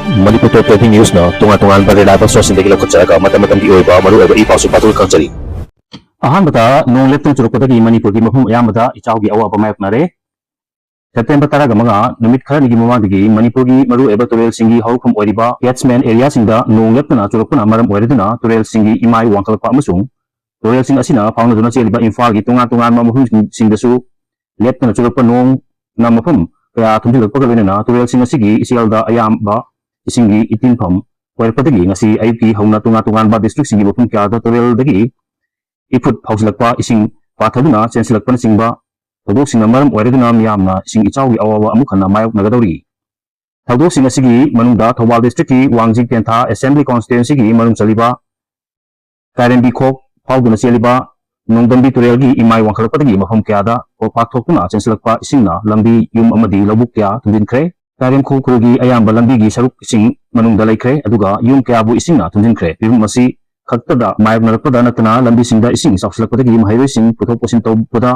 Manipur Tetegi News na tunga-tungan pa reliable source hindi kilakot mata-matang iba maru iba ipasu patul kansari. Ahanbata nong leptong churukpatagi Manipur gi mafum ayamada ichawgi awa pamayap nare. September taraga mga numit khara nigi mamagdagi Manipur gi maru eba turel singi hawfum oiriba Yatsman area singda nong leptana churukpana maram oiriduna turel singi imai wangkalpa amasung turel sing asina paunaduna cheliba Imphal gi tunga-tungan mafum singdasu leptana churukpa nong na mafum kaya thumjilakpa galwena turel sing asigi isialda ayamba isingi itinpham oirpatagi ngasi ayuki hauna tunga-tungan ba district singi mafum kya turel dagi iput phausilakpa ising pathaduna chensilakpa singba thadok sing maram oiriduna miyamna ising ichawgi awawa amukhanna mayok nagadori thadok sing asigi manungda Thobal district ki Wangjing Tentha assembly constituency gi manung chaliba Kairembi khok phauduna cheliba nongdambi turel gi imai wangkhalakpatagi mafam kyada pathokuna chensilakpa isingna lambi yum amadi labuk kya thunjinkhre Kairem khok khurgi ayamba lambi gi saruk ising manungda laikhre aduga yum kyabu isingna thunjinkhre pibum masi khaktada mayok narakpada natana lambi singda ising sakslakpadagi mahairoi sing puthok posin tawpada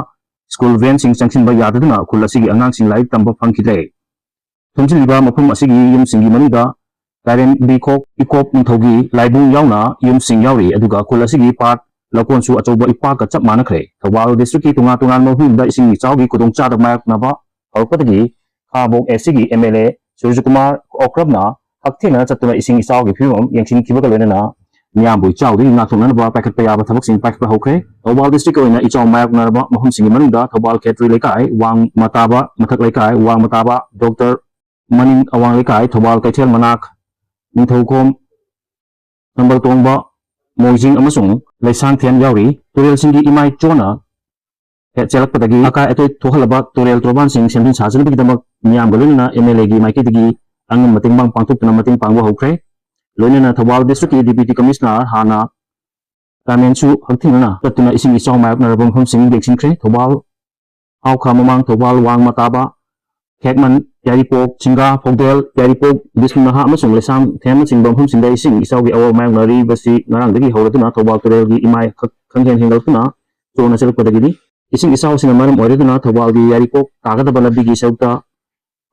school van sing sanctionba yadaduna khul asigi angang sing laik tamba phangkhidre thunjiliba mafum asigi yum singi manuda Kairem bikok ikop ningthogi laibung yauna yum sing yauri aduga khul asigi part lakonsu achoba ipaka chap manakhre Thobal district ki tunga-tungan mafumda ising chawgi kudong chada mayok naba hawpadagi Habok SCG MLA Surjukumar Okrabna Hakthina Chatuna Ising Isawgi Pimum Yangshin Kibakalena Nyambu Chow di Natungan ba packet payaba tabak sing packet hokre Thobal district oina ichaw mayak narba mahum singi manunda Thobal Ketri Lekai Wang Mataba Matak Lekai Wang Mataba Dr. Manin Awang Lekai Thobal Kaitel Manak Ningthaukom Nambal Tongba Moijing Amasung Laisang Thian Yauri Turel Singi Imai Chona Chelakpadagi Aka Eto Thohalaba Turel Troban Sing Sembin Sajanabigdamak Nyam Galuna MLA gi Maikitigi ang matimbang pangtupna mating pangwa hokre loina Thobal district deputy commissioner hana Kamensu hagthingna tatuna ising isaw mayok narabong hum singing beksingkre Thobal awkha mamang Thobal Wang Mataba Khekman Yaripok Chinga Phogdel Yaripok Bisnaha amasung lesam them singbam hum singda ising isaw gi awa mayok nari basi narangdagi hawratuna Thobal turel gi imai khanghen hengaltuna chona selakpadagi ising isaw sinamaram oiriduna Thobal gi Yaripok tagadaba labbi gi saukta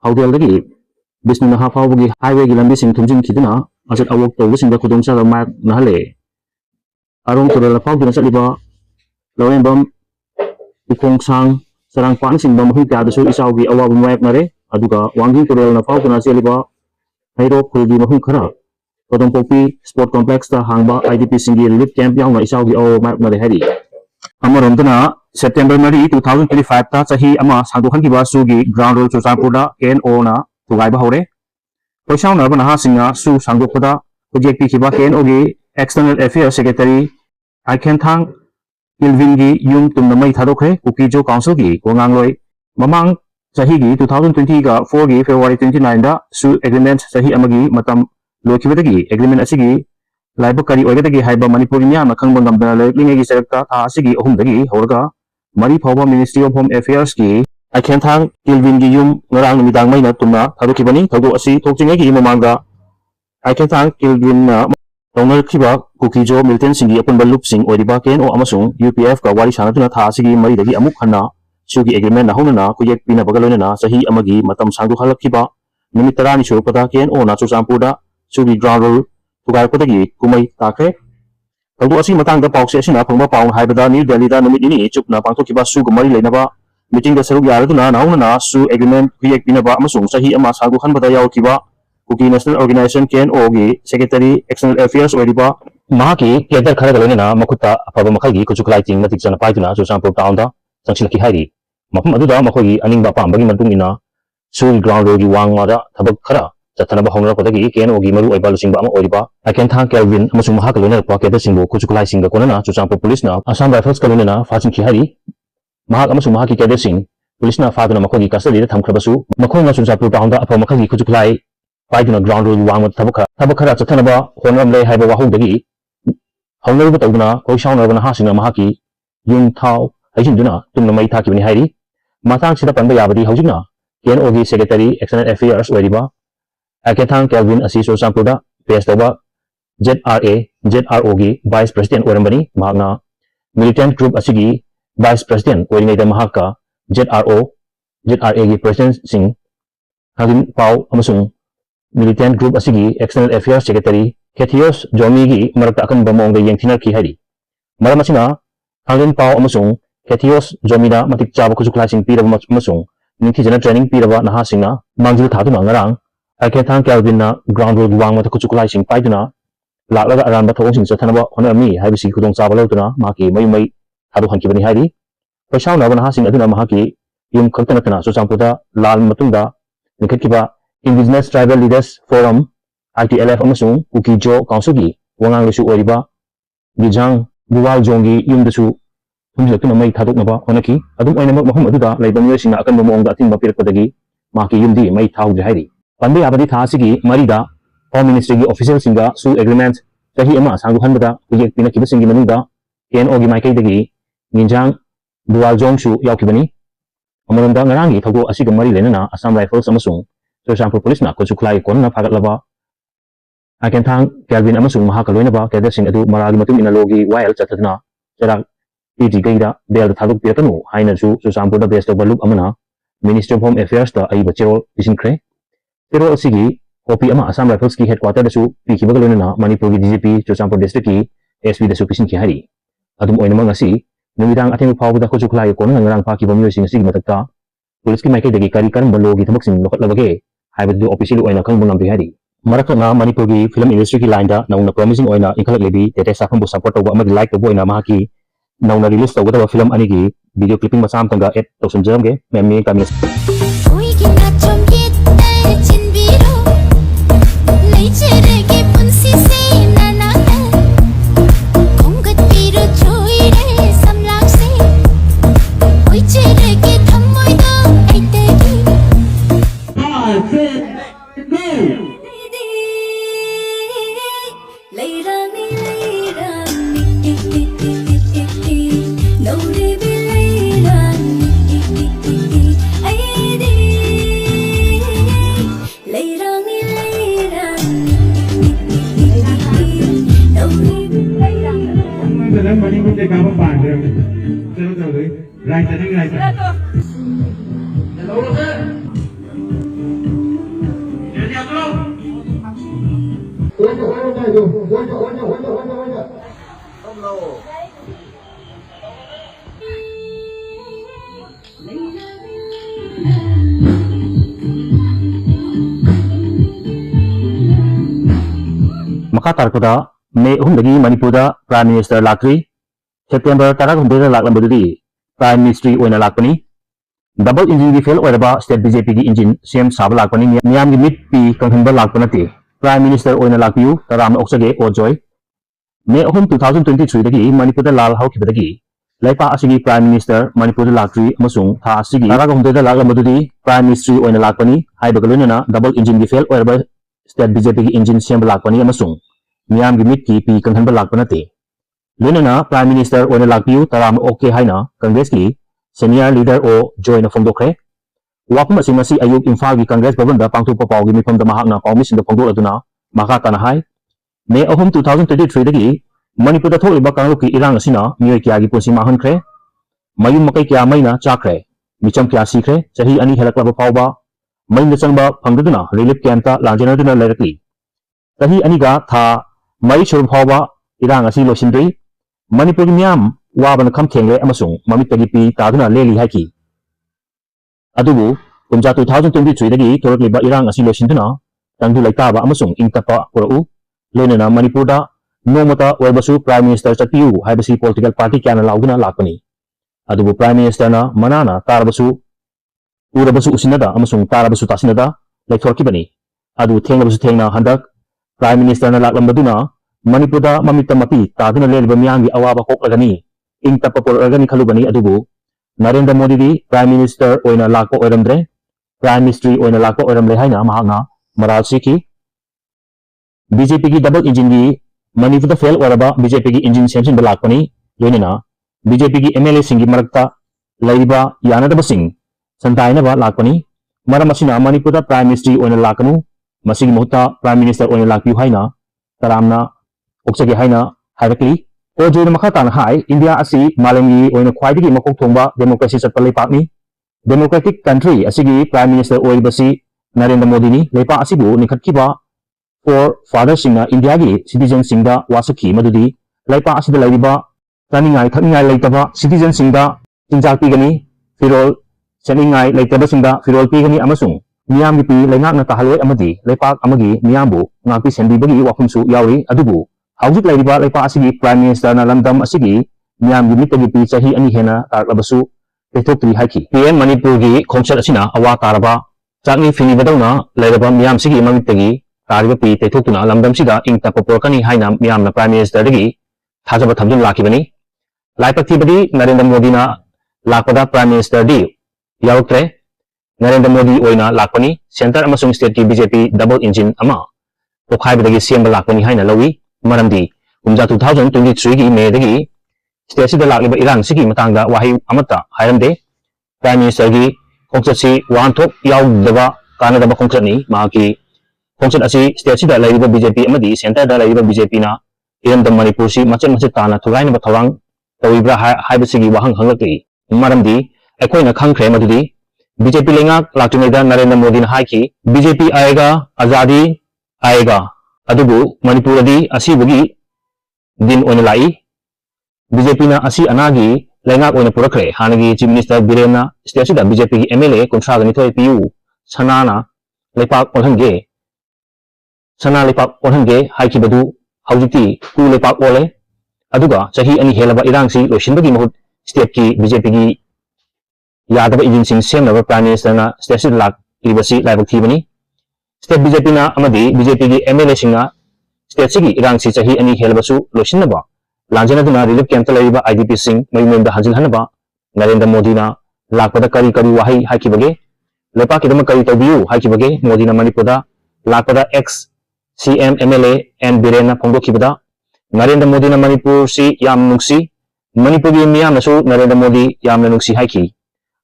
Howdel dagi Bisnaha phawgi highway gi lambi sing thumjin khiduna asat awok tawbu singda khudong cha mak nahale arong turel phawduna chaliba lawembam ikong sang sarang pan singbam hu kya dasu isawgi awab mak nare aduga Wangjing turel na phawduna chaliba hairo khulgi mahum khara kodong popi sport complex ta hangba IDP singi relief camp yauna isawgi awab mak nare hari amaromdana September 2025 ta chahi ama sangdokhan kiba sugi ground rule Churchandpurda KNO na tugaiba hore Poisang narba naha singa su sangdokpada project kiba KNO gi external affairs secretary Aikenthang Ilvin gi yum tumna mai thadokhe Kuki jo council gi kongangloi mamang chahi gi 2020 ga 4 gi February 29 da su agreement chahi amagi matam lokhibadagi agreement asigi Laiba kari oigadagi haiba Manipur miyamna khangba ngamdana leklingi serakta tha asigi ahumdagi horga Mari Phawba Ministry of Home Affairs ki Aikenthang Ilvin gi yum ngarang numidang mai na tumna tharukibani thaudo asi thokjingai gi mamangda Aikenthang Ilvin na tongal khiba Kuki jo militant singi apunba loop sing oiriba KNO amasung UPF ka wari sanatuna tha asigi mari dagi amuk hanna sugi agreement na honana kuyek pina bagaloina na sahi amagi matam sangdu halakhiba numit 10 ni surupada KNO na Churchandpurda sugi ground rule tugarpadagi kumai takre Tawdo asi matangda pawse asina phangba paung haibada New Delhi da numit ini chupna pangthokiba su gumari leinaba meeting da saruk yaraduna nauna su agreement kuyek pinaba amasung sahi ama sagu khanbada yawkiba Kuki National Organization KNO gi Secretary External Affairs oiriba mahaki kedar khara galena makutta apaba makhalgi kuchuklai ting matik jana paiduna Churchandpur town da sangsilaki hairi mafam aduda makhogi aningba pambagi matungina su ground road gi wangmada thabak khara Chathanaba hongrapodagi KNO gi maru oiba lusingba ama oiriba Aikenthang Kelvin amasung mahak kalona pa kedar singbo kuchuklai singga konana Churchandpur police na Assam Rifles kalona fasing ki hari mahak amasung mahaki kedar sing police na faduna makhogi custody da thamkhrabasu makhona Churchandpur town da apa makhagi kuchuklai paiduna ground road wang thabakara chathanaba honram le haiba wahudagi haunaruba tawduna koishaunarba na hasinga mahaki yung thau haijinduna tumna mai thakibani hairi matang sida panba yabadi haujina KNO gi Secretary External Affairs oiriba Aikenthang Kelvin asi Churchandpurda paste tawba ZRO gi Vice President oirambani mahakna militant group asigi Vice President oiringaida mahakka ZRA gi President sing hagin pau amasung militant group asigi external affairs secretary Kethios Zombigi marakta akan bamong da yengthina ki hari maramasina hangin pau amasung Kethios Zomida matik chaba kusuklai sing piraba amasung ningthi jana training piraba naha singna mangjil thaduna ngarang Akethang Calvin na ground road wang mata kusuklai sing paiduna laklaga aramba thong sing chathanaba honami haibisi kudong chaba lawtuna maki mai hadu hankibani hari paisau na naha sing aduna mahaki yum khaktana tana Churachandpurda lal matungda nikhatkiba Indigenous Tribal Leaders Forum ITLF amasung Kuki Jo Council gi wangang lesu oriba Gijang Buwal Jongi yum desu humjatuna mai thadoknaba honaki adum oinamak mahum aduda laibamyo singna akan bomongda atin bapirakpadagi maki yumdi mai thawdri hairi panbe abadi thasigi marida Home Ministry gi official singa SoO agreement chahi ama sangu hanbada project pina kiba singi manungda KNO gi maikai dagi Ginjang Buwal Jong su yaukibani amarunda ngarangi thago asiga mari lenana Assam Rifles amasung Churachandpur Police na kusuklai konna phagatlaba Akethang Calvin amasung mahakaloinaba cadet sing adu maragi matung ina logi wild chatadna charak PG gaida bel thaduk piratanu haina su Churachandpurda based over loop amana Ministry of Home Affairs ta ai bachero bisinkre pero asigi OP ama Assam Rifles ki headquarter dasu pikibagaloinana Manipur gi DGP Churachandpur district ki SP dasu bisinki hari adum oinama ngasi numidang ating phawda kusuklai konna ngarang pakiba myo sing asigi matakta police ki maikai dagi kari karam logi thamak sing lokhatlabage haibadu official oina khangbu ngambi hari marakna Manipur gi film industry ki line da nauna promising oina inkhalak lebi tete safam bu support tawba amagi like tawba oina mahaki nauna release tawba film ani gi video clipping masam tanga add tawsum jamge memi kamil Maka tarkoda May dagi Manipurda Prime Minister lakri September tarak hundeda laklam badudi Prime Ministry oina lakpani double engine gi fail oiraba state BJP gi engine CM sab lakpani miyam gi mit pi kanghanba lakpanati Prime Minister oina lakpiu taram oksage ojoy May 2023 dagi Manipurda lal hawkibadagi laipa asigi Prime Minister Manipurda lakri amasung tha asigi tarak hundeda laklam badudi Prime Ministry oina lakpani haibagalunana double engine gi fail oiraba state BJP gi engine CM lakpani amasung miyam gi mit ki pi kanghanba lakpanati Lunana Prime Minister oina lakpiu taram okay haina Congress ki senior leader o Joyna phongdokre wapum asing masi ayuk Imphal gi Congress bhavan da pangthok papaw gi mifam da mahakna permission da phongdok aduna maka kana hai May 2023 dagi Manipur da tholiba kanglu ki irang asina mioi kya gi punsi mahankre mayum makai kya maina chakre micham kya sikre chahi ani helaklaba pawba main da changba phangduna relief camp ta lanjana duna lerakli chahi ani ga tha mai chur pawba irang asi losindri Manipur gi miyam wabana kham thengre amasung mamit tagi pi taduna leli haiki adubu kumja 2023 dagi thorakliba irang asi losinduna tangdu laitaba amasung ingtapa porau loinana Manipur da nomata oibasu Prime Minister chatpiu haibasi political party kyana lauduna lakpani adubu Prime Minister na manana tarabasu urabasu usinada amasung tarabasu tasinada laithorkibani adu thengbasu thengna handak Prime Minister na laklambaduna Manipur da mamita mapi taduna leliba miyangi awaba koklagani ingtapa poragani khalubani adubu Narendra Modi di Prime Minister oina lakpa oiramdre Prime Ministry oina lakpa oiramle haina mahakna maral siki BJP ki double engine gi Manipur da fail oraba BJP ki engine semsin da lakpani loinana BJP ki MLA singi marakta laiba yanadaba sing santaina ba lakpani maramasina Manipur da Prime Ministry oina lakanu masigi mohta Prime Minister oina lakpiu haina taramna oksage haina harakli o joina makata na hai India asi malengi oina khwaidigi makok thongba democracy chatpa leipakni democratic country asigi Prime Minister oibasi Narendra Modi ni lepa asibu nikhatkiba for father singna India gi citizen singda wasaki madudi lepa asida laiba taningai thakningai leitaba citizen singda tinjak pigani firol chaningai leitaba singda firol pigani amasung miyam gi pi leingak na tahaloi amadi lepak amagi miyambu ngapi sendibagi wakhumsu yauri adubu haujik laiba lepa asigi prime minister na lamdam asigi miyam gi mitagi pi chahi ani hena tarlabasu Tetegi haiki PM Manipur gi khongchat asina awa taraba chakni fini badawna lairaba miyam sigi mamitagi tariba pi Tetogtuna lamdam sida ingta poporkani haina miyam na prime minister dagi thajaba thamjun lakibani laipakti badi Narendra Modi na lakpada prime minister di yauktre Narendra Modi oina lakpani center amasung state ki BJP double engine ama pokhai badagi siamba lakpani haina lawi maramdi kumja 2023 gi May dagi state sida lakliba irang sigi matangda wahi amata hairamde prime minister gi khongchat si wanthok yaudaba kanadaba khongchat ni maki khongchat asi state sida laiba BJP amadi center da laiba BJP na iramdam Manipur si machan tana thugaina ba thawang tawibra haibasigi wahang hanglakli maramdi akoina khangkhre madudi BJP lengak laktunaida Narendra Modi na haiki BJP aega azadi aega adubu Manipur adi asibugi din oina lai BJP na asi anagi lengak oina purakre hanagi chief minister Birena state sida BJP gi MLA kontraga ni thoi PU sanana lepak onhange haiki badu haujiti ku lepak ole aduga chahi ani helaba irangsi loishinbagi mahut state ki BJP gi yadaba agency semnaba prime minister na state sida lak libasi laibak thibani state BJP na amadi BJP gi MLA singa state sigi irangsi chahi ani helbasu loishinaba lanjana duna relief camp ta laiba IDP sing mayumda hanjil hanaba Narendra Modi na lakpada kari wahi haikibage lepa kidama kari tabiu haikibage Modi na Manipurda lakpada ex CM MLA and Birena phongdokibada Narendra Modi na Manipur si yam nungsi Manipur gi miyam nasu Narendra Modi yamna nungsi haiki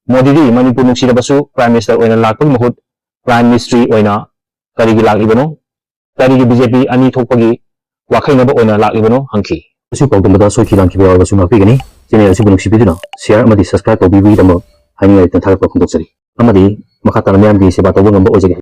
Modi di Manipur nungsi dabasu prime minister oina lakpag mahut prime ministry oina kari gi laklibano kari gi BJP ani thokpagi wakhainaba oina laklibano hangki Asu pagdamada soikidan kibawa basu ngakpigani channel asibu nuksibiduna share amadi subscribe tawbibidamo haingai tanthagapra khongdoksari amadi makhatana miyam gi seba tawba ngamba ojage